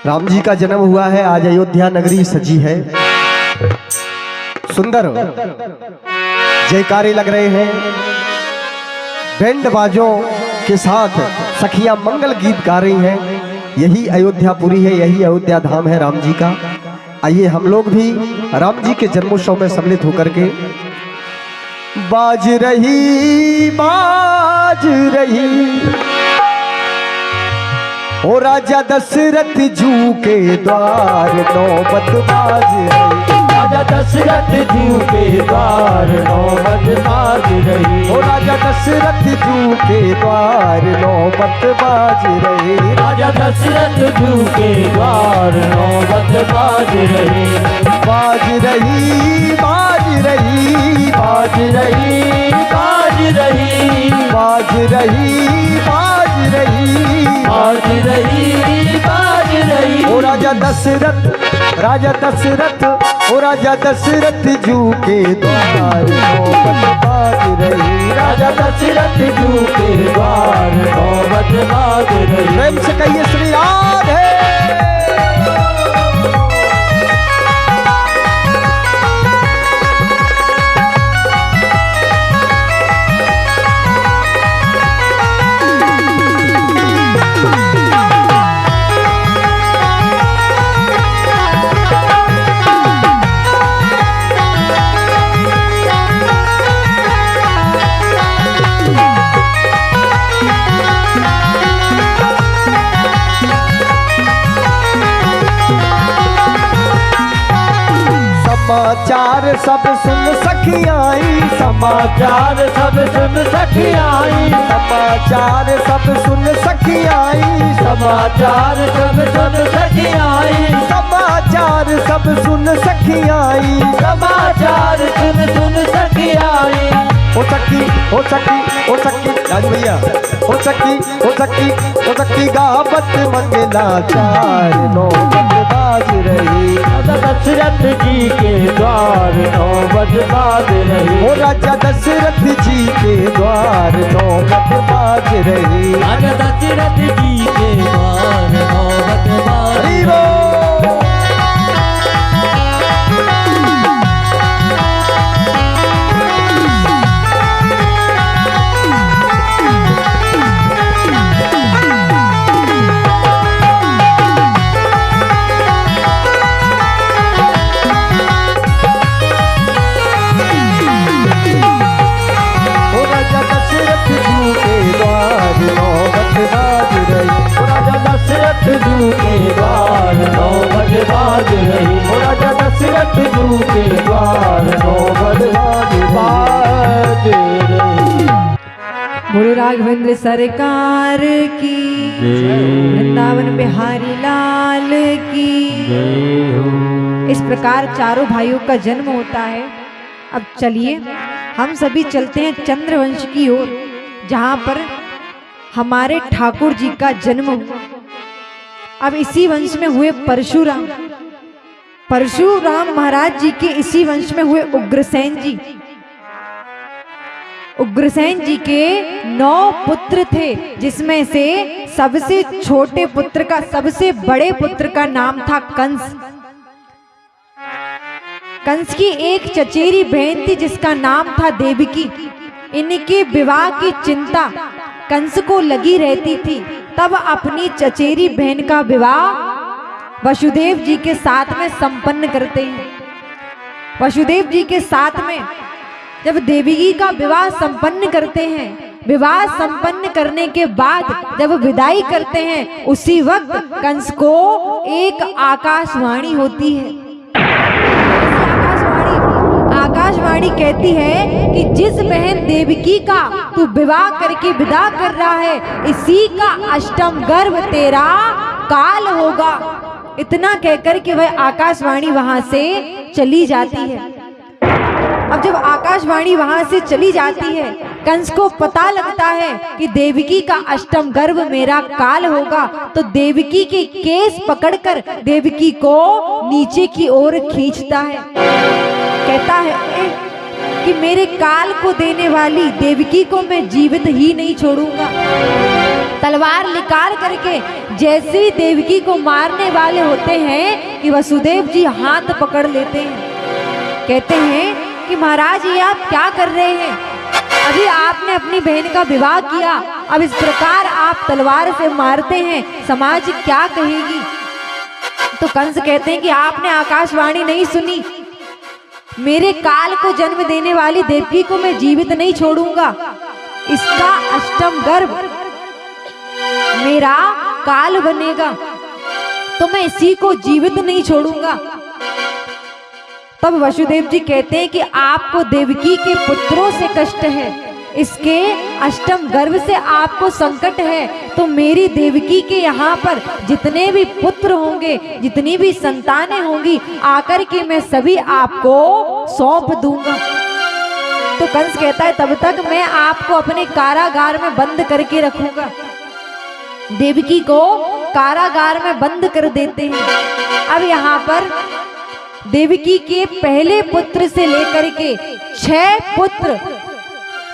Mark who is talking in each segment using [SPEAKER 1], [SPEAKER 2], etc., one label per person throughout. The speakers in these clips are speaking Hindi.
[SPEAKER 1] राम जी का जन्म हुआ है। आज अयोध्या नगरी सजी है, सुंदर जयकारे लग रहे हैं, बैंड बाजों के साथ सखियां मंगल गीत गा रही हैं। यही अयोध्यापुरी है, यही अयोध्या धाम है राम जी का। आइए हम लोग भी राम जी के जन्मोत्सव में सम्मिलित होकर के बाज रही ओ राजा दशरथ जू के द्वार नौबत बाज रही।
[SPEAKER 2] राजा दशरथ जू के द्वार नौबत बाज रही।
[SPEAKER 1] ओ राजा दशरथ जू के द्वार नौबत बाज रही।
[SPEAKER 2] राजा दशरथ जू के द्वार नौबत बाज रही।
[SPEAKER 1] बाज रही बाज रही
[SPEAKER 2] बाज रही बाज रही
[SPEAKER 1] बाज रही बाज रही
[SPEAKER 2] बाज रही बाज रही।
[SPEAKER 1] ओ राजा दशरथ ओ राजा दशरथ जू के द्वार नौबत बाज रही।
[SPEAKER 2] राजा दशरथ जू के द्वार नौबत बाज रही।
[SPEAKER 1] प्रेम से कहिए श्री राधे। समाचार सब सुन सखियाई,
[SPEAKER 2] समाचार सब सुन सखियाई।
[SPEAKER 1] समाचार सब सुन सखियाई,
[SPEAKER 2] समाचार सब सुन सखियाई।
[SPEAKER 1] समाचार सब सुन सखियाई।
[SPEAKER 2] समाचार सुन सखियाई।
[SPEAKER 1] ओ सखी ओ सखी ओ सखी राज भैया ओ सखी ओ सखी ओ सखी गावत मंगला चार नौबत बाज रही।
[SPEAKER 2] राजा दशरथ जी के द्वार नौबत बाज रही।
[SPEAKER 1] ओ राजा दशरथ जी के द्वार नौबत बाज रही।
[SPEAKER 2] राजा दशरथ जी के द्वार नौबत बाज
[SPEAKER 1] हरि
[SPEAKER 2] रही। दशरथ जू के द्वार नौबत बाज रही। राजा दशरथ जू के द्वार नौबत बाज रही।
[SPEAKER 3] बोलो राघवेंद्र सरकार की, वृंदावन बिहारी लाल की। इस प्रकार चारों भाइयों का जन्म होता है। अब चलिए हम सभी चलते हैं चंद्रवंश की ओर, जहां पर हमारे ठाकुर जी का जन्म हुआ। अब इसी वंश में हुए परशुराम महाराज जी के इसी वंश में हुए उग्रसेन जी के 9 पुत्र थे, जिसमें से सबसे छोटे पुत्र का, सबसे बड़े पुत्र का नाम था कंस। कंस की एक चचेरी बहन थी जिसका नाम था देवकी। इनके विवाह की चिंता कंस को लगी रहती थी। तब अपनी चचेरी बहन का विवाह वसुदेव जी के साथ में संपन्न करते हैं। वसुदेव जी के साथ में जब देवकी का विवाह संपन्न करते हैं, विवाह संपन्न करने के बाद जब विदाई करते हैं, उसी वक्त कंस को एक आकाशवाणी होती है। आकाशवाणी कहती है कि जिस बहन देवकी का तू विवाह करके विदा कर रहा है, इसी का अष्टम गर्भ तेरा काल होगा। इतना कहकर के वह आकाशवाणी वहां से चली जाती है। अब जब आकाशवाणी वहां से चली जाती है, कंस को पता लगता है कि देवकी का अष्टम गर्भ मेरा काल होगा, तो देवकी के केस पकड़कर देवकी को नीचे की ओर खींचता है। कहता है कि मेरे काल को देने वाली देवकी को मैं जीवित ही नहीं छोड़ूंगा। तलवार निकाल करके जैसी देवकी को मारने वाले होते हैं कि वसुदेव जी हाथ पकड़ लेते हैं। कहते हैं कि महाराज ये आप क्या कर रहे हैं? अभी आपने अपनी बहन का विवाह किया, अब इस प्रकार आप तलवार से मारते हैं, समाज क्या कहेगी? तो कंस कहते हैं कि आपने आकाशवाणी नहीं सुनी, मेरे काल को जन्म देने वाली देवकी को मैं जीवित नहीं छोड़ूंगा। इसका अष्टम गर्भ मेरा काल बनेगा, तो मैं इसी को जीवित नहीं छोड़ूंगा। तब वसुदेव जी कहते हैं कि आपको देवकी के पुत्रों से कष्ट है, इसके अष्टम गर्भ से आपको संकट है, तो मेरी देवकी के यहाँ पर जितने भी पुत्र होंगे, जितनी भी संतानें होंगी, आकर के मैं सभी आपको सौंप दूंगा। तो कंस कहता है तब तक मैं आपको अपने कारागार में बंद करके रखूंगा। देवकी को कारागार में बंद कर देते हैं। अब यहाँ पर देवकी के पहले पुत्र से लेकर के 6 पुत्र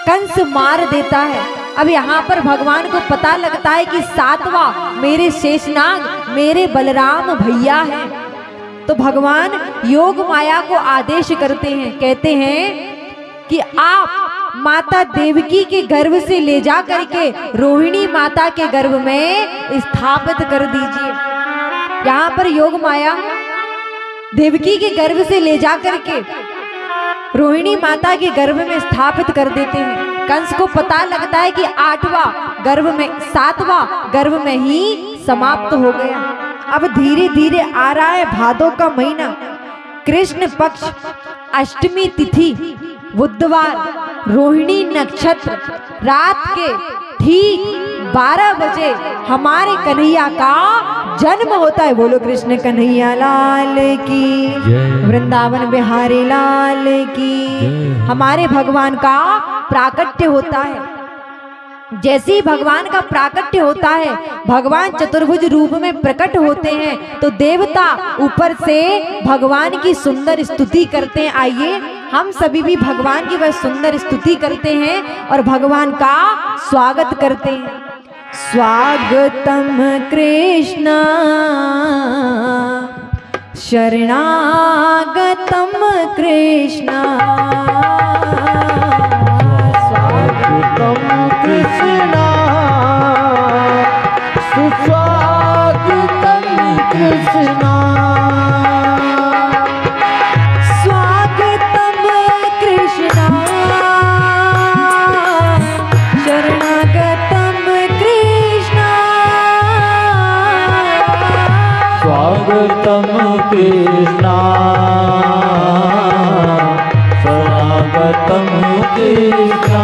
[SPEAKER 3] कंस मार देता है। अब यहाँ पर भगवान को पता लगता है कि 7वां मेरे शेषनाग, मेरे बलराम भैया हैं। तो भगवान योग माया को आदेश करते हैं, कहते हैं कि आप माता देवकी के गर्भ से ले जा करके रोहिणी माता के गर्भ में स्थापित कर दीजिए। यहाँ पर योग माया देवकी के गर्भ से ले जा करके रोहिणी माता के गर्भ में स्थापित कर देते हैं। कंस को पता लगता है कि 7वां गर्भ में ही समाप्त हो गया। अब धीरे धीरे आ रहा है भादों का महीना, कृष्ण पक्ष, अष्टमी तिथि, बुधवार, रोहिणी नक्षत्र, रात के ठीक 12 बजे हमारे कन्हैया का जन्म होता है। बोलो कृष्ण कन्हैया लाल की, वृंदावन बिहारी लाल की। हमारे भगवान का प्राकट्य होता है। जैसे ही भगवान का प्राकट्य होता है, भगवान चतुर्भुज रूप में प्रकट होते हैं, तो देवता ऊपर से भगवान की सुंदर स्तुति करते हैं। आइए हम सभी भी भगवान की वह सुंदर स्तुति करते हैं और भगवान का स्वागत करते हैं। स्वागतम कृष्ण शरणागतम कृष्ण,
[SPEAKER 2] स्वागतम कृष्ण सुस्वागतम कृष्ण,
[SPEAKER 3] स्वागतम कृष्ण शरणागतम कृष्ण,
[SPEAKER 2] स्वागतम कृष्ण शरणागतम कृष्ण,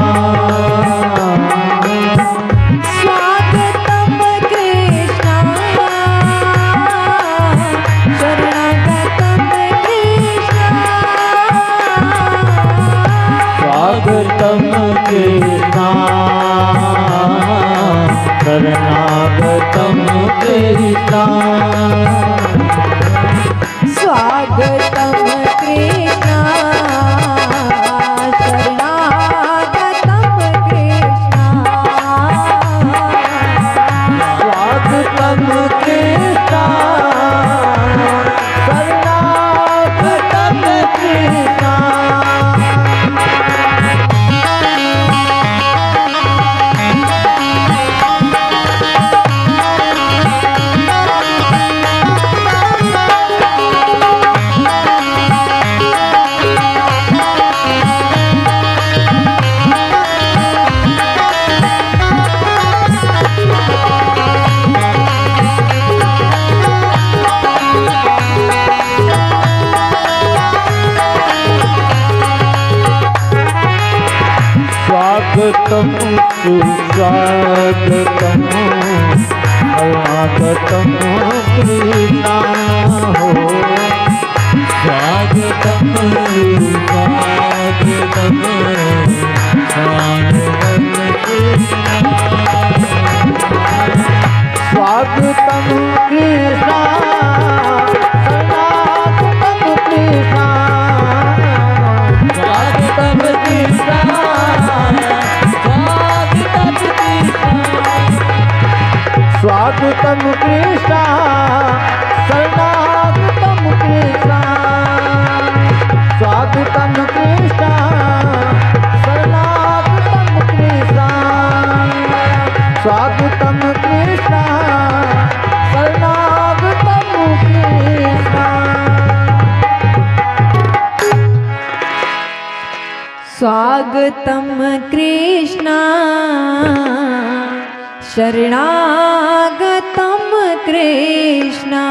[SPEAKER 3] स्वागतम कृष्ण शरणागतम कृष्ण,
[SPEAKER 2] स्वागतम कृष्ण शरणागतम कृष्ण,
[SPEAKER 3] स्वागतम कृष्ण शरणागतम कृष्ण,
[SPEAKER 2] स्वागतम कृष्ण शरणागतम कृष्ण। स्वागतम सुस्वागतम स्वागतम कृष्ण हो, स्वागतम स्वागतम स्वागतम कृष्ण, स्वागतम कृष्ण स्वागतम कृष्ण, स्वागतम कृष्ण स्वागतम कृष्ण, स्वागतम कृष्ण
[SPEAKER 3] स्वागतम कृष्णा शरणागतम कृष्णा।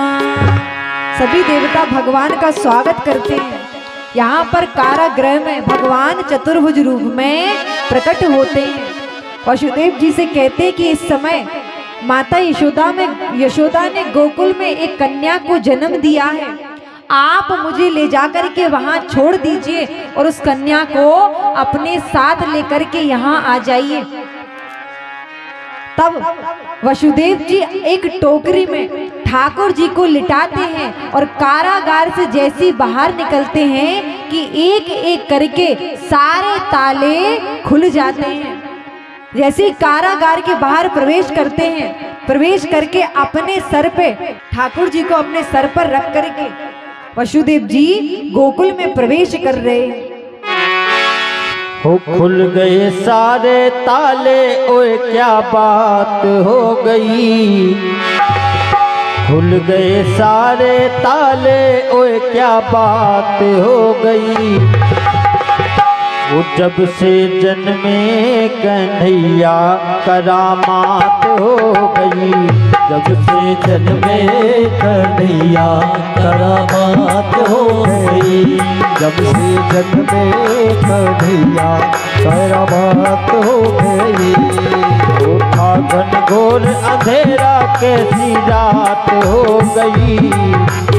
[SPEAKER 3] सभी देवता भगवान का स्वागत करते हैं। यहाँ पर कारागृह में भगवान चतुर्भुज रूप में प्रकट होते हैं। वसुदेव जी से कहते हैं कि इस समय माता यशोदा ने गोकुल में एक कन्या को जन्म दिया है, आप मुझे ले जाकर के वहां छोड़ दीजिए और उस कन्या को अपने साथ लेकर के यहाँ आ जाइए। तब वसुदेव जी एक टोकरी में ठाकुर जी को लिटाते हैं और कारागार से जैसे बाहर निकलते हैं कि एक एक करके सारे ताले खुल जाते हैं। जैसे कारागार के बाहर प्रवेश करते हैं, प्रवेश करके अपने सर पे ठाकुर जी को अपने सर पर रख करके वसुदेव जी गोकुल में प्रवेश कर रहे हैं।
[SPEAKER 2] हो खुल गए सारे ताले, ओए क्या बात हो गई। खुल गए सारे ताले, ओए क्या बात हो गई। वो जब से जन्मे कन्हैया करामात हो गई। जब से जन्मे
[SPEAKER 4] कन्हैया करामात हो गई।
[SPEAKER 1] जब से जन्मे कन्हैया करामात हो गई।
[SPEAKER 2] वो था घनघोर अंधेरा कैसी रात हो गई।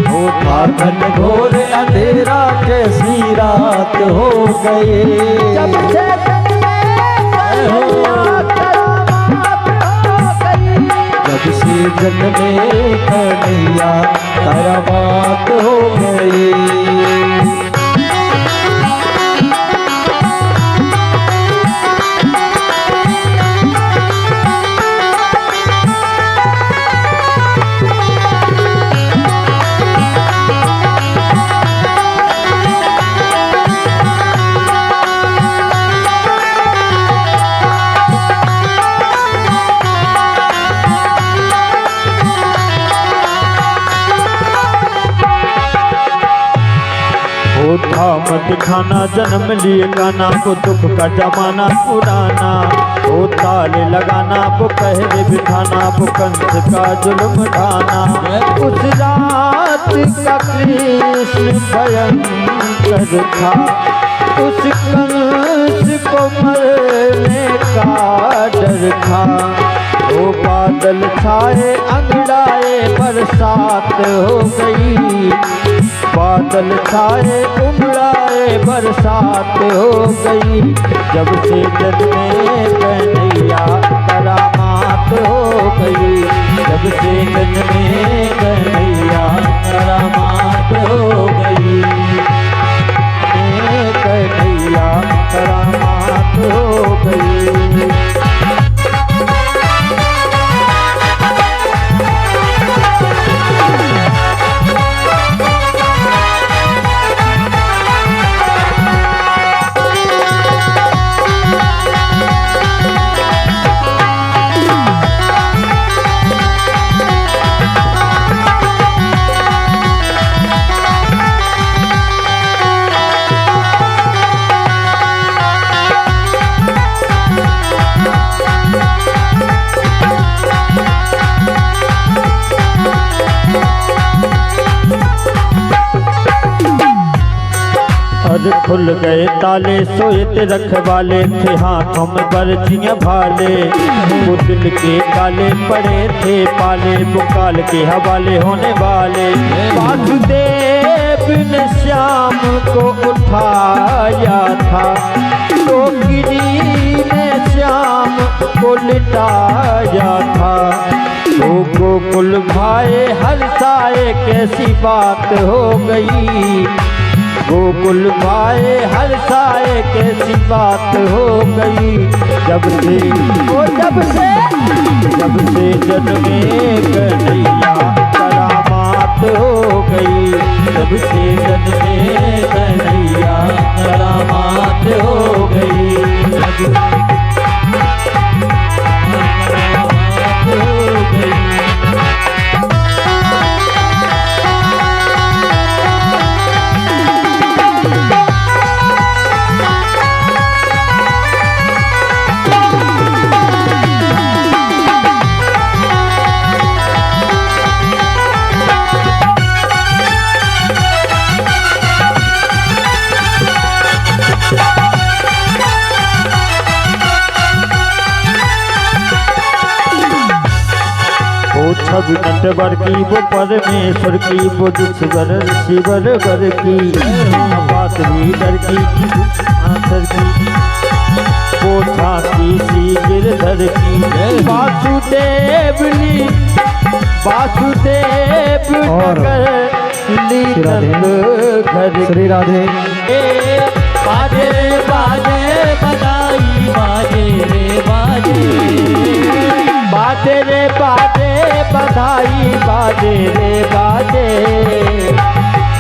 [SPEAKER 4] वो था घनघोर अंधेरा कैसी रात हो गई।
[SPEAKER 2] जब से जन्मे कन्हैया करामात हो गई।
[SPEAKER 4] जब से जन्मे कन्हैया करामात हो गई।
[SPEAKER 2] वो था मत खाना जन्म लिए गाना, वो दुख का जमाना पुराना। वो ताले लगाना, वो पहरे बिठाना, वो कंठ का जुल्म ढाना। उस रात का कृष्ण भयंकर था, उस कंस को मरने का डर था। वो बादल छाए अंगड़ाए बरसात हो गई। बादल छाए उमड़ाए बरसात हो गई। जब से जन्मे कन्हैया करामात हो गई। जब से जन्मे कन्हैया करामात हो गई। कन्हैया करामात हो गई। खुल गए ताले, सोए रखवाले थे हाथों में बरछियां भाले। वो दिल के काले पड़े थे पाले, वो काल के हवाले होने वाले। वासुदेव ने श्याम को उठाया था, तो गिरी ने श्याम को लिटाया था। वो गोकुल भाए हर्षाए कैसी बात हो गई। गोकुल भाए हर्षाए कैसी बात हो गई। जब से जन्मे कन्हैया करामात हो गई। जब से जन्मे कन्हैया करामात हो गई। हो गई। सब नटवर की वो परमेश्वर की वो जिसवर शिवर वर की बात भी डर की आंसर की वो झांकी सी गिरधर की वासुदेव नी वासुदेव
[SPEAKER 1] और
[SPEAKER 2] नगर लीनंद घर
[SPEAKER 1] श्री राधे।
[SPEAKER 4] बाजे रे बाजे बधाई बाजे रे बाजे
[SPEAKER 2] बाजे रे बाजे बधाई बाजे रे बाजे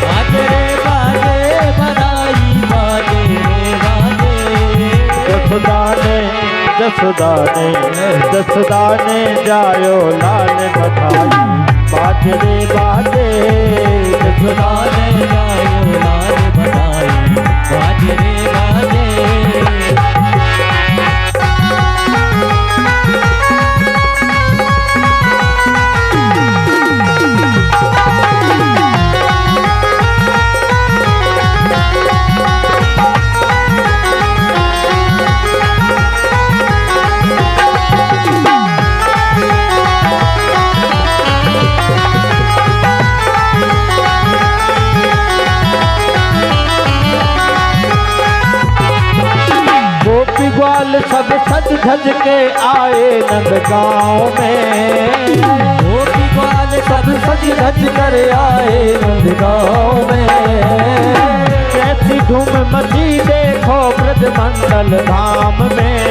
[SPEAKER 4] बाजे रे बाजे बधाई बाजे रे बाजे
[SPEAKER 2] जसोदा ने जायो लाल बधाई बाजे रे बाजे
[SPEAKER 4] जसोदा ने जायो लाल बधाई बाजे रे बाजे।
[SPEAKER 2] ग्वाल सब सज धज के आए नंदगांव में
[SPEAKER 4] गोपी ग्वाल सब सज धज कर आए नंदगांव में
[SPEAKER 2] कैसी धूम मची देखो ब्रजमंडल धाम में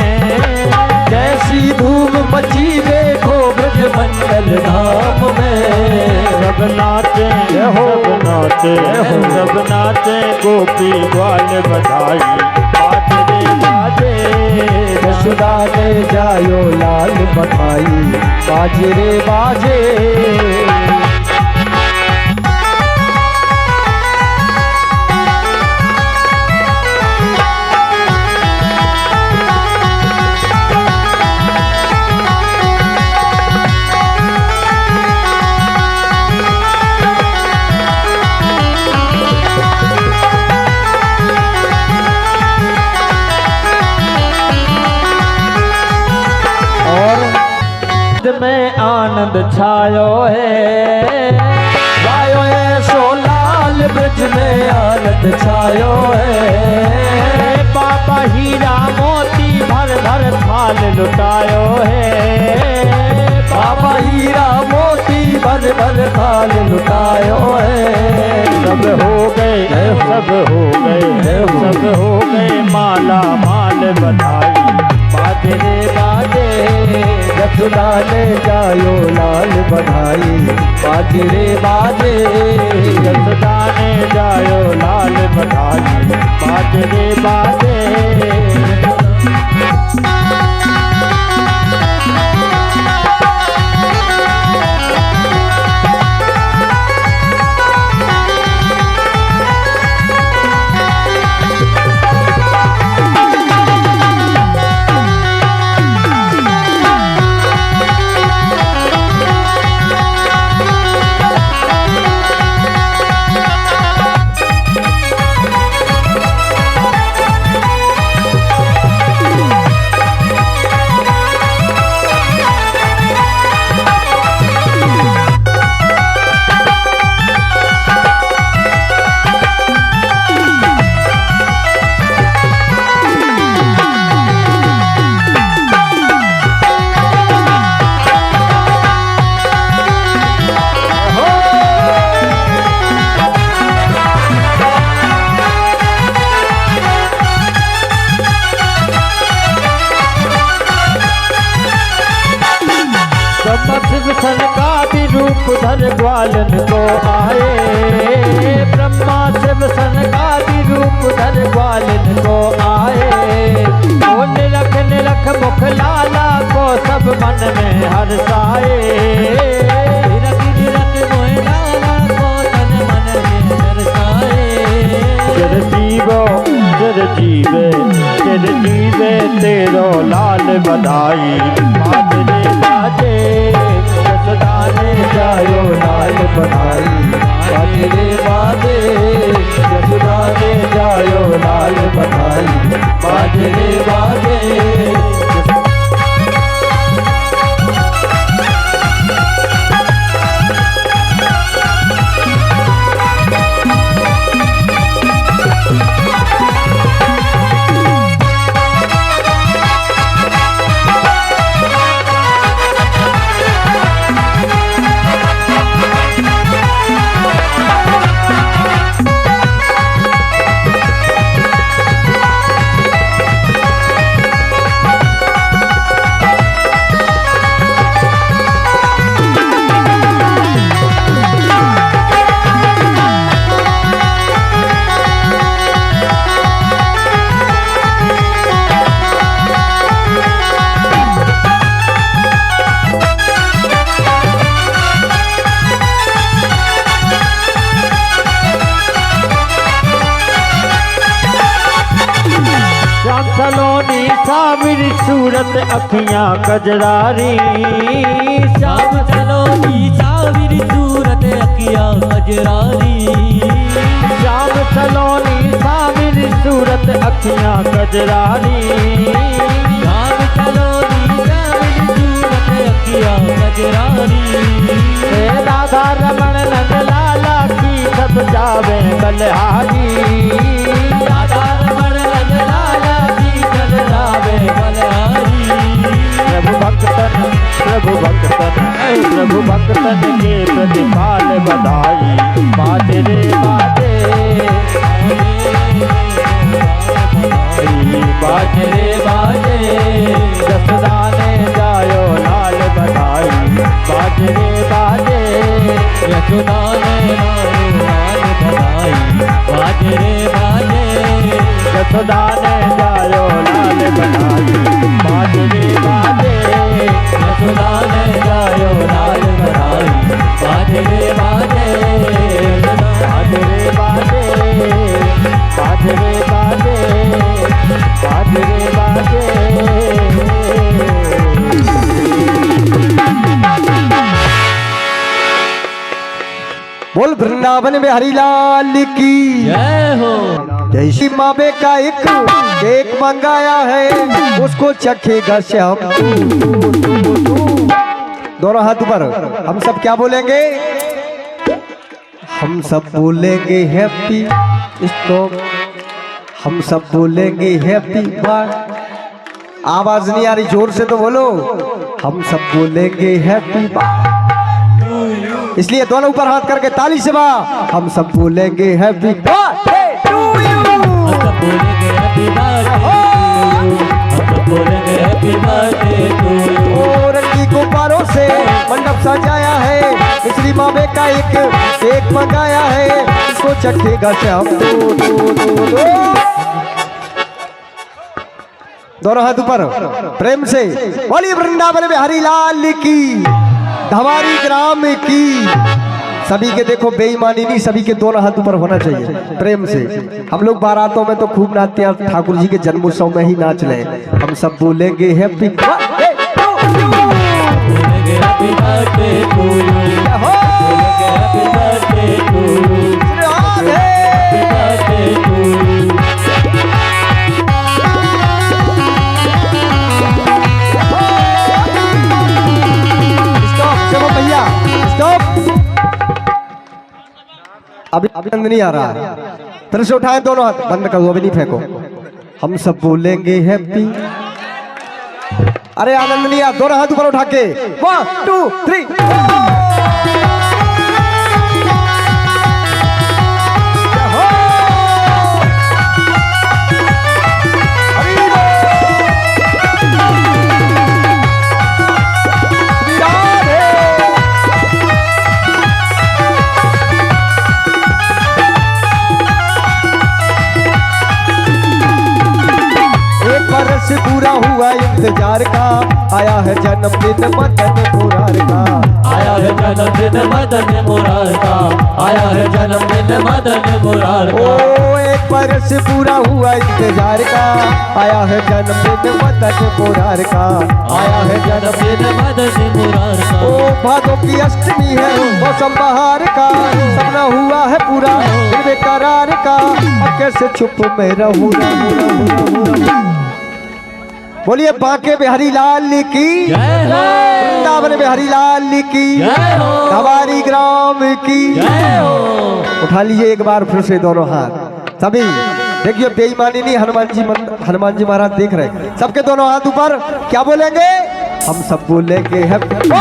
[SPEAKER 4] कैसी धूम मची देखो ब्रजमंडल धाम में
[SPEAKER 2] सब नाचे सब नाचे गोपी ग्वाल बधाई बाजे रे बाजे
[SPEAKER 1] जसोदा ने जायो लाल बधाई बाजे रे बाजे।
[SPEAKER 2] में आनंद छायो है
[SPEAKER 4] छायो है सो लाल ब्रज में आनंद छायो है
[SPEAKER 2] बाबा हीरा मोती भर भर थाल लुटायो है
[SPEAKER 4] बाबा हीरा मोती भर भर थाल लुटायो है
[SPEAKER 2] सब हो गए सब हो गए माला माल बधाई बाजे रे बाजे
[SPEAKER 1] जसोदा ने जायो लाल बधाई बाजे रे बाजे।
[SPEAKER 2] जसोदा ने जायो लाल बधाई बाजे रे बाजे। सन का भी रूप धर ग्वालन को आए ब्रह्मा शिव सन का भी रूप धर ग्वालन को आए वो निरख मुख लाला को सब मन में हर्षाए
[SPEAKER 4] निरख मोह लाला को तन मन में हर्षाए
[SPEAKER 2] चिर जीवे तेरो लाल बधाई बाजे बाजे जसोदा ने जायो लाल बधाई बाजे रे बाजे जसोदा ने जायो लाल बधाई बाजे रे बाजे। सावरी सूरत अखियां कजरारी।
[SPEAKER 4] श्याम सलोनी सावरी सूरत अखियां कजरारी।
[SPEAKER 2] श्याम सलोनी सावरी सूरत अखियां कजरारी।
[SPEAKER 4] श्याम सलोनी सावरी सूरत अखियां कजरारी।
[SPEAKER 2] राधा रमण नंद लाला की सब जावे बलिहारी।
[SPEAKER 4] राधा रमण नंद लाला की सब जावे बलिहारी।
[SPEAKER 2] प्रभु भक्तन के प्रतिपाल बधाई। बाजे रे बाजे
[SPEAKER 4] बाजे रे बाजे
[SPEAKER 2] जसदा ने जायो लाल बधाई। बाजे रे बाजे
[SPEAKER 4] यशोदा ने लाल बधाई। बाजे रे बाजे
[SPEAKER 2] यशोदा ने जायो लाल बधाई। बाजे रे बाजे
[SPEAKER 4] यशोदा ने जायो लाल बधाई। बाजे रे बाजे
[SPEAKER 2] बाजे रे बाजे बाजे रे बाजे बाजे रे बाजे।
[SPEAKER 1] बोल वृंदावन में हरिलाल की
[SPEAKER 4] जय हो।
[SPEAKER 1] जय श्री मावे का एक केक मंगाया है, उसको चखेगा श्याम। दोनों हाथ ऊपर। हम सब क्या बोलेंगे? हम सब बोलेंगे हैप्पी स्टॉप। हम सब बोलेंगे हैप्पी बर्थडे। आवाज नहीं आ रही, जोर से तो बोलो। हम सब बोलेंगे हैप्पी बर्थडे, इसलिए दोनों ऊपर हाथ करके ताली से बा। हम सब बोलेंगे हैप्पी बर्थडे टू यू।
[SPEAKER 4] हम सब बोलेंगे हैप्पी बर्थडे टू यू। हम सब बोलेंगे हैप्पी बर्थडे टू यू।
[SPEAKER 1] और रंगी गुब्बारों से मंडप सजाया है, मिश्री मावे का एक केक मंगाया है, इसको चखेगा श्याम। दोनों हाथ ऊपर प्रेम से बोलिए वृंदावन में हरिलाल की, धमारी ग्राम की। सभी के देखो बेईमानी नहीं, सभी के दोनों हाथ ऊपर होना चाहिए प्रेम से। हम लोग बारातों में तो खूब नाचते हैं, ठाकुर जी के जन्मोत्सव में ही नाच रहे हैं। हम सब बोलेंगे हैप्पी बर्थडे टू यू।
[SPEAKER 4] बोलेंगे हैप्पी बर्थडे टू यू। बोलेंगे happy birthday to you. Happy birthday to you.
[SPEAKER 1] चलो भैया स्टॉप। अभी आनंद नहीं आ रहा है, फिर से उठाए दोनों हाथ, बंद करो अभी नहीं फेंको। हम सब बोलेंगे हैप्पी। अरे आनंद नहीं आ, दोनों हाथ ऊपर उठा के 1 2 3। पूरा हुआ इंतजार का, आया है जन्मदिन मदन मुरार का।
[SPEAKER 4] आया है जन्मदिन मदन मुरार का। आया है जन्मदिन मदन मुरार का।
[SPEAKER 1] ओ एक बरस पूरा हुआ इंतजार का, आया है जन्मदिन मदन मुरार का।
[SPEAKER 4] आया है जन्मदिन मदन मुरार का।
[SPEAKER 1] ओ भादों की अष्टमी है, मौसम बहार का, सपना हुआ है पूरा दिल बेकरार का। अब कैसे चुप में रहूं। बोलिए बांके बिहारी लाल की
[SPEAKER 4] जय हो।
[SPEAKER 1] वृंदावन बिहारी लाल की
[SPEAKER 4] जय हो।
[SPEAKER 1] धमारी ग्राम की
[SPEAKER 4] जय हो।
[SPEAKER 1] उठा लीजिए एक बार फिर से दोनों हाथ सभी। देखिए बेईमानी नहीं, हनुमान जी महाराज देख रहे हैं। सबके दोनों हाथ ऊपर। क्या बोलेंगे? हम सब बोलेंगे हैप्पी
[SPEAKER 4] बोलेंगे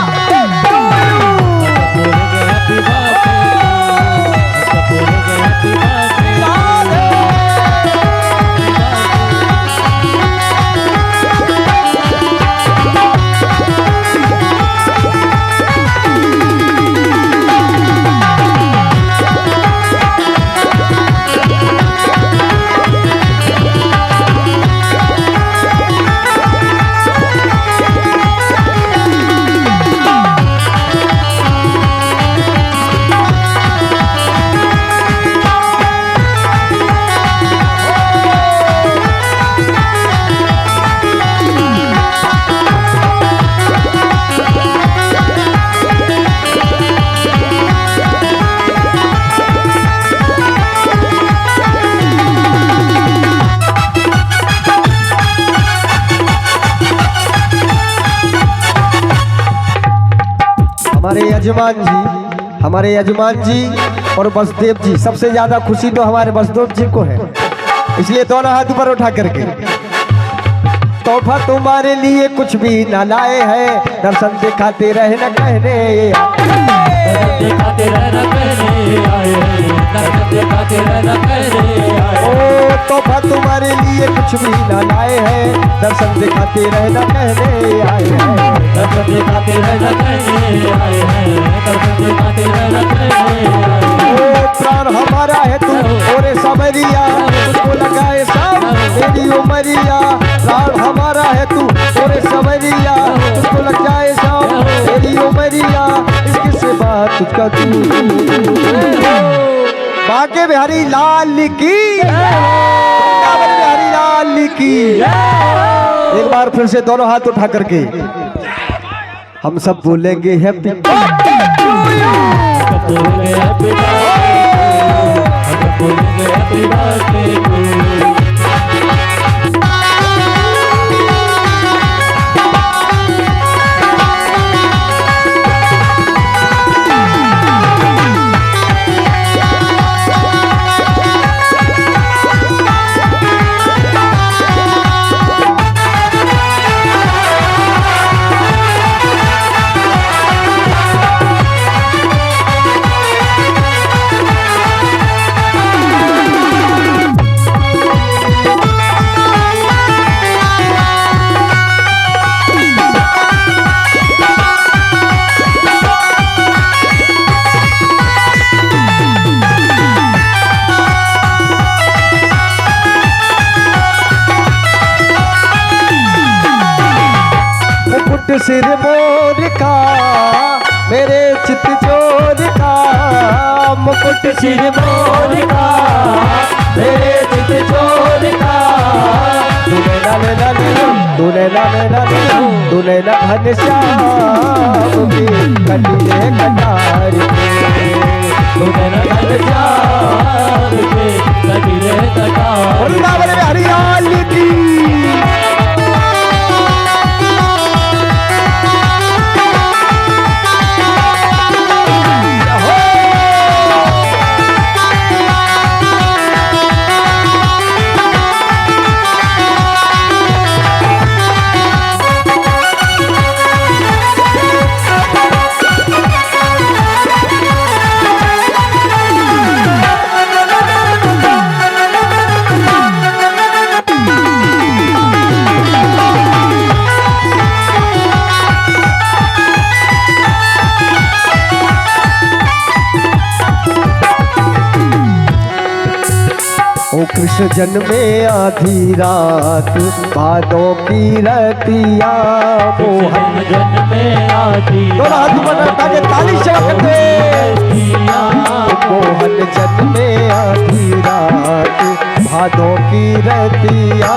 [SPEAKER 4] हैप्पी बर्थडे। सब बोलेंगे हैप्पी बर्थडे।
[SPEAKER 1] यजमान जी, हमारे यजमान जी और बसदेव जी, सबसे ज्यादा खुशी तो हमारे बसदेव जी को है, इसलिए दोनों हाथ ऊपर उठा करके। तोहफा तुम्हारे लिए कुछ भी न लाए हैं, दर्शन दिखाते रहे न कहने
[SPEAKER 4] दिखाते रहना कहने आए, दर्शन दिखाते रहना कहने आए।
[SPEAKER 1] ओ तोहफा तुम्हारे लिए कुछ भी न लाए हैं, दर्शन दिखाते रहे न कहने आए हैं।
[SPEAKER 4] दर्शन दिखाते रहना कहने आए हैं, दर्शन दिखाते रहना कहने आए।
[SPEAKER 1] ओ प्राण हमारा है तू ओरे सबरिया, तुझको लगाए सब तेरी उमरिया। प्राण हमारा है तू ओरे सबरिया, तुझको लग जाए सब तेरी उमरिया। इसकी सेवा तुझका तू बाके बिहारी लाल की, वृंदावन बिहारी लाल की। एक बार फिर से दोनों हाथ उठा करके हम सब बोलेंगे हैप्पी
[SPEAKER 4] बोलेंगे हैप्पी बर्थडे, हम बोलेंगे हैप्पी बर्थडे टू।
[SPEAKER 1] सिर मोर का मेरे चित जोर का, मुकुट
[SPEAKER 4] सिर मोर का मेरे चित चोर का।
[SPEAKER 1] दूल्हे लाले लाले दूल्हे लाले लाले दूल्हे ना घनश्याम की कटिए कटार के।
[SPEAKER 4] दूल्हे न घनश्याम के कटिए कटार।
[SPEAKER 1] वृंदावन बिहारी लाल की। ओ कृष्ण जन्मे आधी रात भादों की रतिया।
[SPEAKER 4] मोहन जन्मे आधी
[SPEAKER 1] दोनों हाथ ऊपर उठा के ताली से करते। मोहन जन्मे आधी रात भादों की रतिया।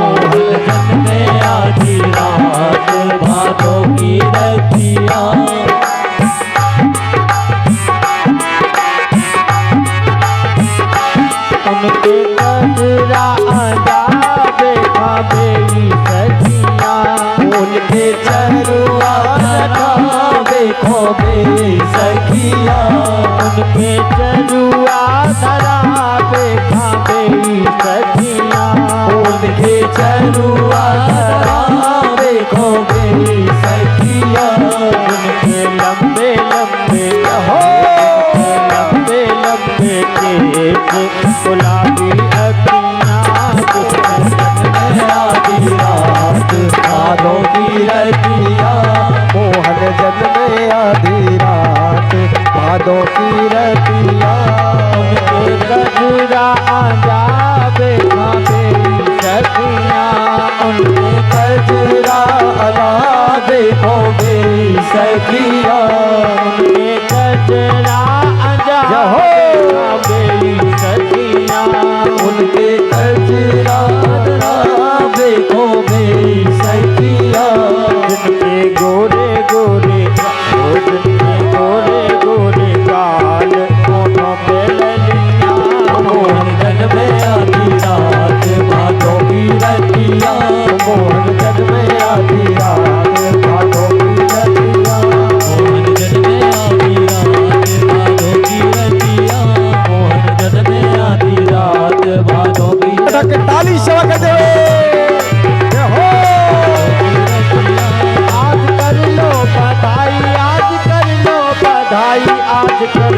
[SPEAKER 4] मोहन जन्मे आधी रात भादों की रतिया।
[SPEAKER 2] उनके कजरा आजाबे खाबेली सखिया।
[SPEAKER 1] उनके चरुआ देखो मेरी सखिया।
[SPEAKER 2] उनके चरुआ धराबे खाबेली सखिया।
[SPEAKER 1] उनके चरुआ देखो मेरी सखिया।
[SPEAKER 2] उनके लंबे लंबे
[SPEAKER 1] हो
[SPEAKER 2] लंबे लंबे केस गुलाबी अखियाँ।
[SPEAKER 1] आधी रात भादों की रतिया। मोहन जन्मे आधी रात भादों की रतिया।
[SPEAKER 2] उनके गजरा आजाबे खाबेली सखिया।
[SPEAKER 1] उनके कजरा अला देखो मेरी सखिया।
[SPEAKER 2] उनके गजरा आजाबे खाबेली सखिया।
[SPEAKER 1] उनके कजरा देखो मेरी सखिया।
[SPEAKER 2] जिनके गोरे गोरे जिनके गोरे गोरे गाल होठों पे ललिया।
[SPEAKER 4] मोहन जन्मे आधी रात भादों की रतिया।
[SPEAKER 1] मोहन जन्मे आधी रात भादों की रतिया।
[SPEAKER 4] मोहन जन्मे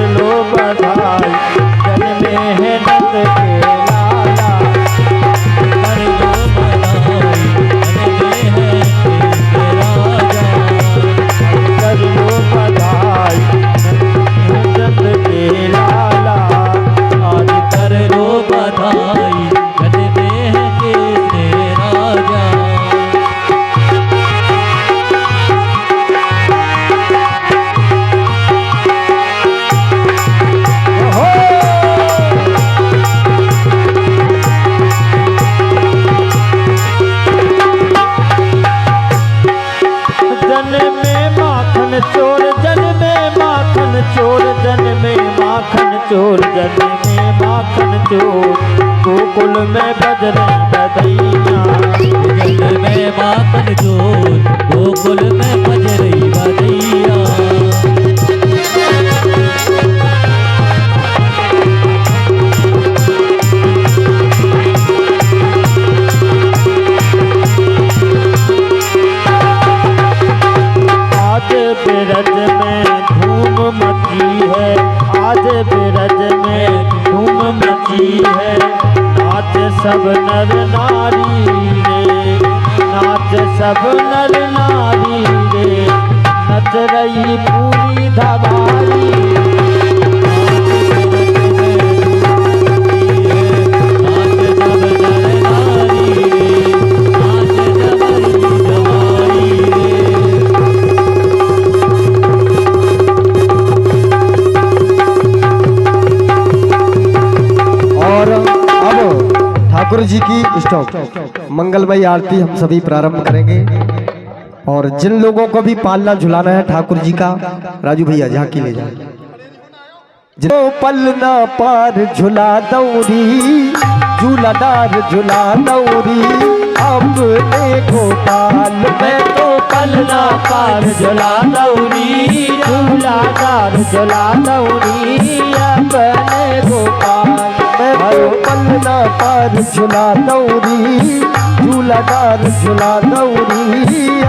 [SPEAKER 2] लो बधाई जन्मे है नंद के लाला।
[SPEAKER 4] कर लो बधाई जन्मे है राजा।
[SPEAKER 2] कर लो बधाई नंद के लाला।
[SPEAKER 4] आज कर लो बधाई जन्मे है राजा।
[SPEAKER 2] जन्मे माखन चोर जन्मे माखन चोर जन्मे माखन चोर जन्मे माखन चोर गोकुल में बज रही बधैया।
[SPEAKER 4] जन्मे माखन चोर गोकुल में बज रही बधैया।
[SPEAKER 2] आज बिरज में धूम मची है। आज बिरज में धूम मची है। नाच सब नर नारी रे। नाच सब नर नारी रे। नच रही पूरी धवारी।
[SPEAKER 4] आज सब नर नारी रे। आज जबरी जवारी रे।
[SPEAKER 1] और अब ठाकुर जी की स्टॉप मंगलमयी आरती हम सभी प्रारंभ करेंगे। और जिन लोगों को भी पालना झुलाना है ठाकुर जी का, राजू भैया झांकी ले जाए। जिनको पलना पार झुला दौरी, झूलादार झुला दौरी, अपने गोपाल
[SPEAKER 2] मैं तो पलना पार झुला दौरी, झूलादार झुला दौरी, अपने गोपाल।
[SPEAKER 1] मैं तो पलना पार झुला दौरी, झूलादार झुला दौरी,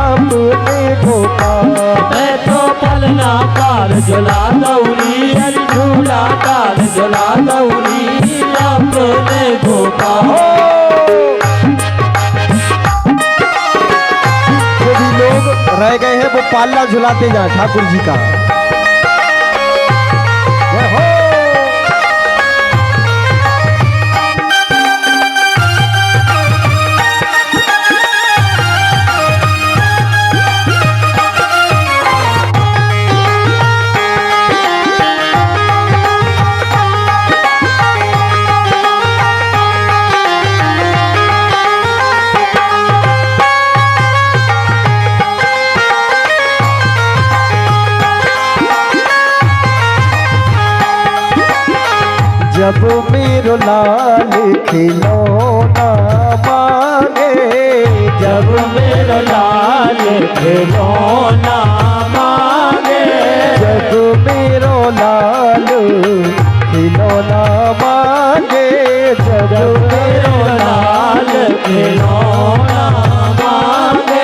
[SPEAKER 1] अपने गोपाल।
[SPEAKER 4] मैं तो पलना पार झुला दौरी, झूलादार झुला दौरी, अपने गोपाल।
[SPEAKER 1] जो भी लोग रह गए हैं वो पालना झुलाते जाए ठाकुर जी का। जय हो। जब मेरो लाल खिलौना मांगे,
[SPEAKER 2] जब मेरो लाल खिलौना मांगे,
[SPEAKER 1] जब मेरो लाल खिलौना मांगे, जब
[SPEAKER 2] मेरो लाल खिलौना मांगे।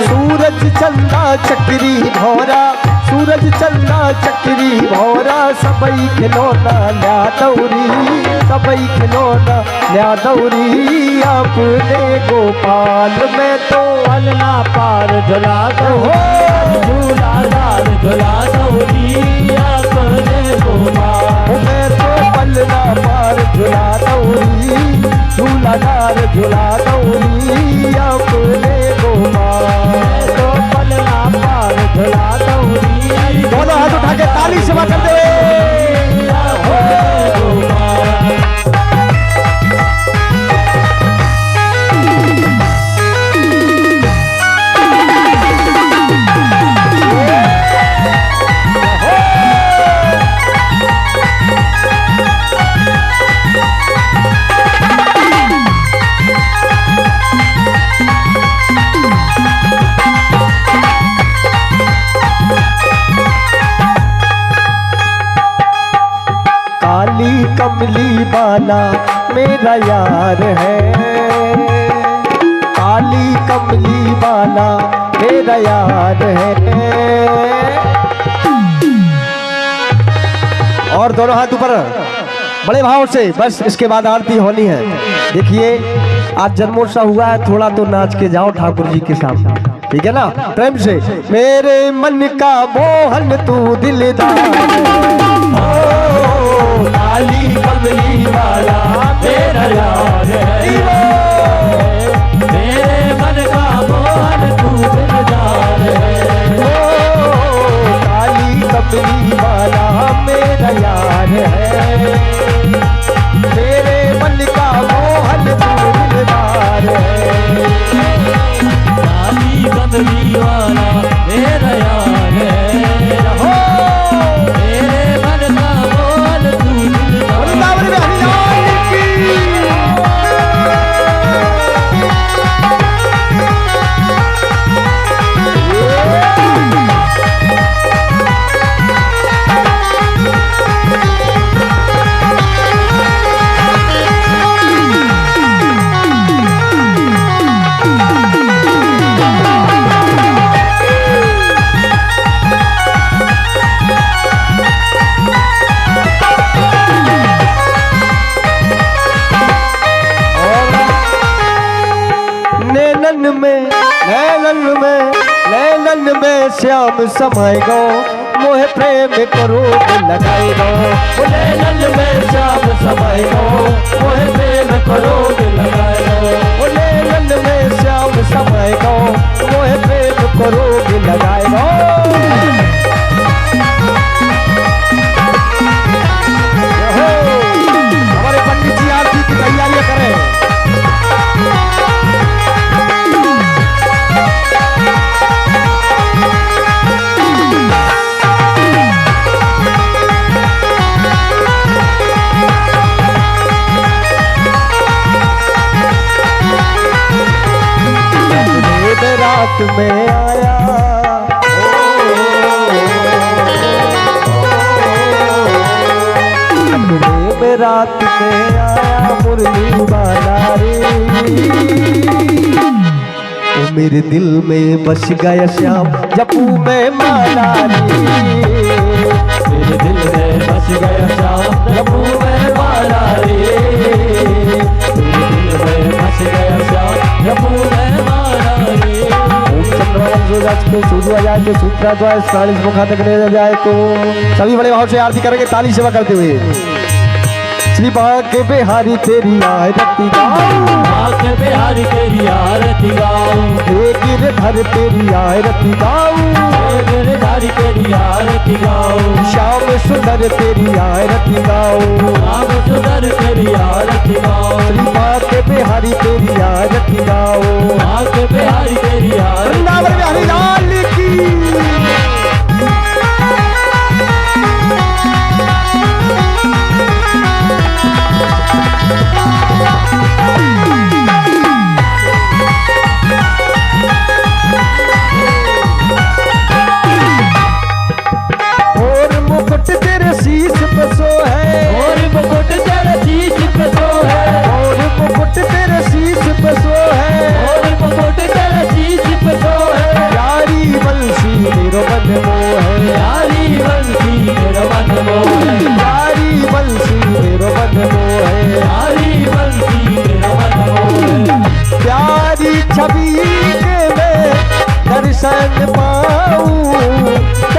[SPEAKER 1] सूरज चंदा चक्री भौरा, सूरज चंदा चक्री भौरा, सबई खिलौना ल्या दौरी, सबई खिलौना ल्या दौरी, अपने गोपाल में तो
[SPEAKER 2] पलना पार झुला दौरी, झूलादार झुला दौरी, अपने गोपाल।
[SPEAKER 1] मैं तो पलना पार झुला दौरी, झूलादार झुला दौरी, अपने गोपाल।
[SPEAKER 2] तो पलना पार झुला दौरी,
[SPEAKER 1] दोनों हाथ उठा के ताली सेवा कर दे। काली कमली बाला मेरा यार है, काली कमली बाला मेरा यार है। और दोनों हाथ ऊपर बड़े भाव से, बस इसके बाद आरती होनी है। देखिए आज जन्मोत्सव हुआ है, थोड़ा तो नाच के जाओ ठाकुर जी के सामने, ठीक है ना, प्रेम से। मेरे मन का मोहन तू दिलदार,
[SPEAKER 4] काली कमली वाला मेरा यार है, मेरे मन का मोहन तू दिलदार है,
[SPEAKER 1] काली कमली वाला मेरा यार है, मेरे मन का मोहन तू दिलदार है,
[SPEAKER 4] काली कमली वाला मेरा यार है, मेरे मन का मोहन तू दिलदार
[SPEAKER 1] नैनन में श्याम समाए गो, मोहे प्रेम करो लगाए गो,
[SPEAKER 4] नैनन में श्याम समाए गो, मोहे प्रेम करो लगाए गो,
[SPEAKER 1] नैनन में श्याम समाए गो, मोहे प्रेम करो लगाए गो। हमारे पंडित जी आरती की तैयारियां करें। रात में आया में रात में आया मुरली वाला रे, वो मेरे दिल में बस गया श्याम जपू में माला रे,
[SPEAKER 4] मेरे दिल में बस गया श्याम जपू में माला रे, मेरे दिल में बस गया श्याम जपू में माला रे।
[SPEAKER 1] सूर्य जाए तो सूत्रा द्वारा 40 मुखा तक ले जाए तो सभी बड़े भाव से आरती करेंगे ताली सेवा करते हुए। श्री बांके बिहारी तेरी आरती गाऊं,
[SPEAKER 4] बांके बिहारी तेरी आरती गाऊं,
[SPEAKER 1] हे गिरधर तेरी आरती गाऊं,
[SPEAKER 4] हे गिरधारी तेरी आरती गाऊं,
[SPEAKER 1] श्याम सुंदर तेरी आरती गाऊं,
[SPEAKER 4] श्याम सुंदर तेरी आरती गाऊं,
[SPEAKER 1] श्री बांके बिहारी तेरी आरती गाऊं,
[SPEAKER 4] बांके बिहारी तेरी आरती
[SPEAKER 1] वृंदावन बिहारी लाल की।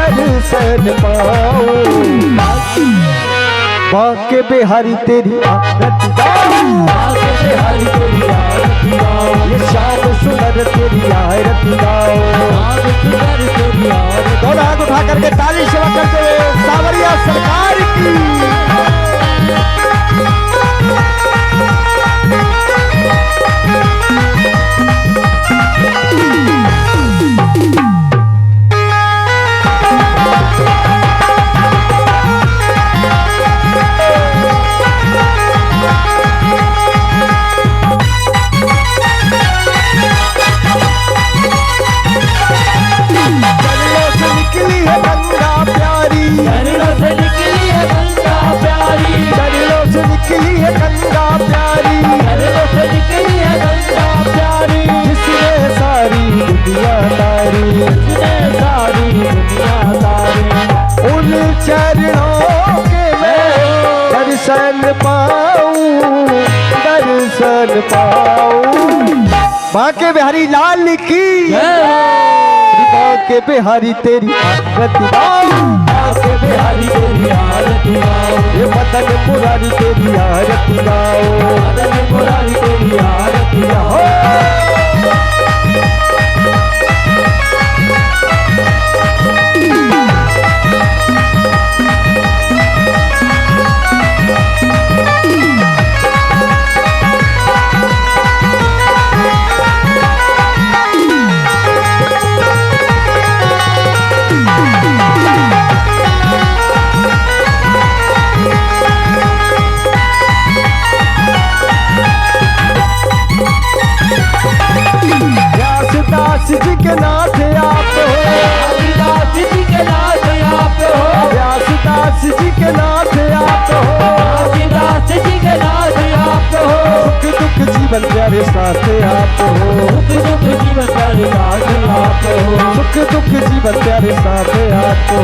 [SPEAKER 1] दर्शन पाऊं बांके बिहारी तेरी आरती गाऊं,
[SPEAKER 4] बांके बिहारी तेरी आरती गाऊं,
[SPEAKER 1] ये श्याम सुंदर तेरी आरती गाऊं,
[SPEAKER 4] श्याम सुंदर तेरी आरती।
[SPEAKER 1] दोनों हाथ उठा करके ताली सेवा करते हुए सावरिया सरकार की।
[SPEAKER 4] झरनों से निकली है गंगा प्यारी,
[SPEAKER 1] दर्शन पाऊं, दर्शन पाऊं। बांके बिहारी लाल की, बांके बिहारी तेरी आरती गाऊं,
[SPEAKER 4] बांके बिहारी तेरी आरती गाओ,
[SPEAKER 1] ये मदन मुरारी तेरी आरती गाओ,
[SPEAKER 4] मदन मुरारी तेरी आरती गाओ।
[SPEAKER 1] व्यासदास जी के नाथ आप हो,
[SPEAKER 4] रविदास जी के नाथ आप हो,
[SPEAKER 1] व्यासदास जी के नाथ आप हो,
[SPEAKER 4] रविदास जी के नाथ आप हो,
[SPEAKER 1] सुख दुख जीवन प्यारे साथ आप हो,
[SPEAKER 4] सुख दुख जीवन प्यारे साथ आप हो,
[SPEAKER 1] सुख दुख जीवन प्यारे साथ आप हो,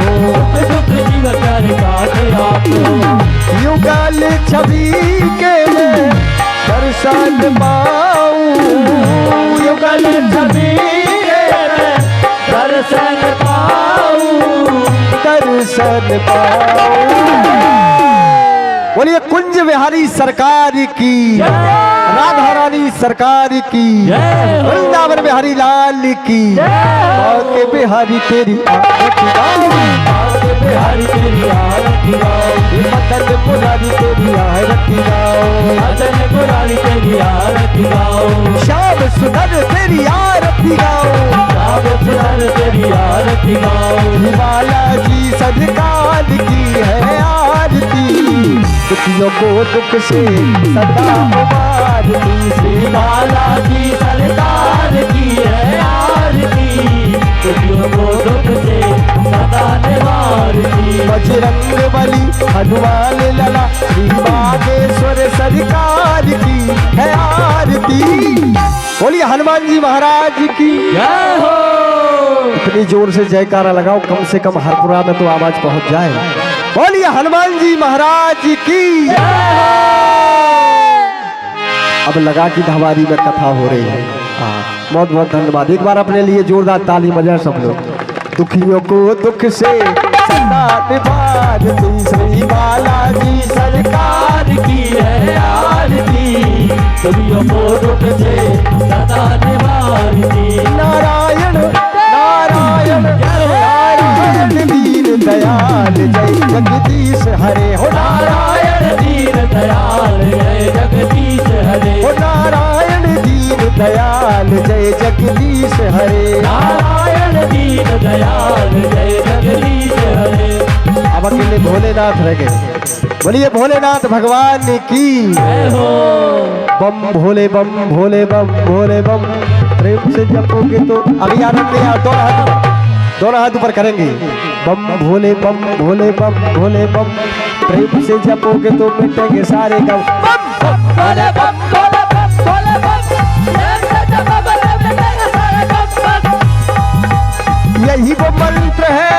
[SPEAKER 4] सुख दुख जीवन प्यारे साथ आप हो।
[SPEAKER 1] युगल छवि के मैं दर्शन पाऊं, युगल छवि के मैं
[SPEAKER 4] दर्शन पाऊं,
[SPEAKER 1] दर्शन पाऊं। बोलिए कुंज बिहारी सरकार की, राधा रानी सरकार की, वृंदावन बिहारी लाल की, बांके बिहारी तेरी आरती गाऊं,
[SPEAKER 4] बांके बिहारी तेरी आरती गाओ,
[SPEAKER 1] मदन मुरारी तेरी आरती गाऊं,
[SPEAKER 4] मदन मुरारी तेरी आरती गाओ,
[SPEAKER 1] श्याम सुंदर तेरी आरती गाऊं,
[SPEAKER 4] राम सुंदर तेरी आरती गाओ,
[SPEAKER 1] बालाजी सरकार की है आरती, दुखियों को दुख से सदा उबारती,
[SPEAKER 4] श्री बालाजी सरकार की है आरती, दुखियों को दुख से सदा निवारती।
[SPEAKER 1] बजरंग बली हनुमान लला, श्री बागेश्वर सरकार की है आरती। बोलिए हनुमान जी महाराज की
[SPEAKER 4] जय हो।
[SPEAKER 1] इतनी जोर से जयकारा लगाओ, कम से कम हरपुरा में तो आवाज पहुंच जाए। बोलिए हनुमान जी महाराज की। अब लगा कि धवारी में कथा हो रही है। बहुत बहुत धन्यवाद। एक बार अपने लिए जोरदार ताली बजाएं सब लोग। दुखियों को दुख से सदा निवारती, श्री बालाजी
[SPEAKER 4] सरकार की है आरती, दुखियों को दुख से सदा निवारती।
[SPEAKER 1] नारायण नारायण नारायण दीन दयाल जय जगदीश हरे हो,
[SPEAKER 4] नारायण दीन दयाल जय जगदीश हरे,
[SPEAKER 1] हो नारायण दीन दयाल जय जगदीश हरे,
[SPEAKER 4] नारायण दीन दयाल जय जगदीश हरे।
[SPEAKER 1] अब अकेले भोलेनाथ रह गए। बोलिए भोलेनाथ भगवान की
[SPEAKER 4] जय हो।
[SPEAKER 1] बम भोले बम भोले बम भोले बम। प्रेम से जपोगे तो अभी आनंद में दोनों हाथ ऊपर करेंगे। बम भोले बम भोले बम भोले बम। प्रेम से जपोगे तो मिटेंगे सारे गम।
[SPEAKER 4] भोले बम भोले बम भोले बम, प्रेम से जपोगे तो मिटेंगे सारे गम।
[SPEAKER 1] यही वो मंत्र है,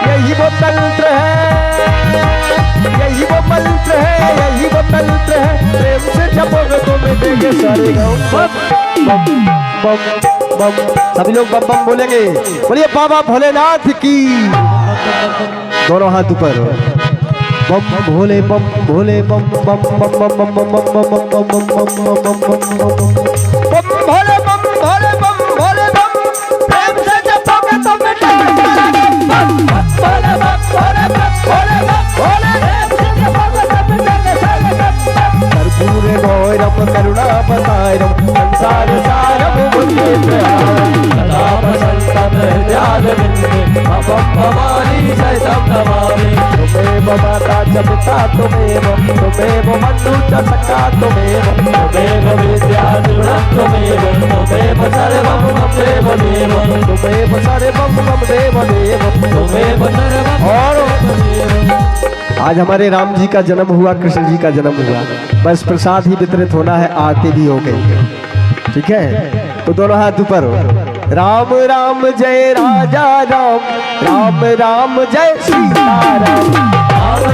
[SPEAKER 1] यही वो तंत्र है, यही वो मंत्र है, यही वो तंत्र है। प्रेम से जपोगे तो मिटेंगे सारे गम। बम बम बम। सभी लोग बम बम बोलेंगे। बोलिए बाबा भोलेनाथ की। दोनों हाथ ऊपर। बम भोले बम भोले बम बम बम बम बम बम बम बम बम बम बम बम बम बम भोले बम भोले बम भोले बम। प्रेम से जपोगे तो मिटेंगे सारे गम।
[SPEAKER 4] भोले बम भोले बम भोले बम भोले, प्रेम से जपोगे तो मिटेंगे सारे गम।
[SPEAKER 1] कर्पूर गौरम करुणावतारम संसार सारम भुजगेन्द्रहारम।
[SPEAKER 4] सदा वसंतम हृदयारविंदे भवं भवानी सहितं नमामि।
[SPEAKER 1] तुमेव माता च पिता तुमेव, तुमेव बन्धु च सखा तुमेव,
[SPEAKER 4] त्वमेव विद्याधुरं त्वमेव, त्वमेव सर्वं मम देवदेव,
[SPEAKER 1] तुमेव सर्वं मम देवदेव।
[SPEAKER 4] त्वमेव सर्वं
[SPEAKER 1] और
[SPEAKER 4] मम देवदेव।
[SPEAKER 1] आज हमारे राम जी का जन्म हुआ, कृष्ण जी का जन्म हुआ। बस प्रसाद ही वितरित होना है, आरती भी हो गई। ठीक है, तो दोनों हाथ ऊपर हो। राम राम जय राजा राम, राम राम जय सीता राम।
[SPEAKER 4] राम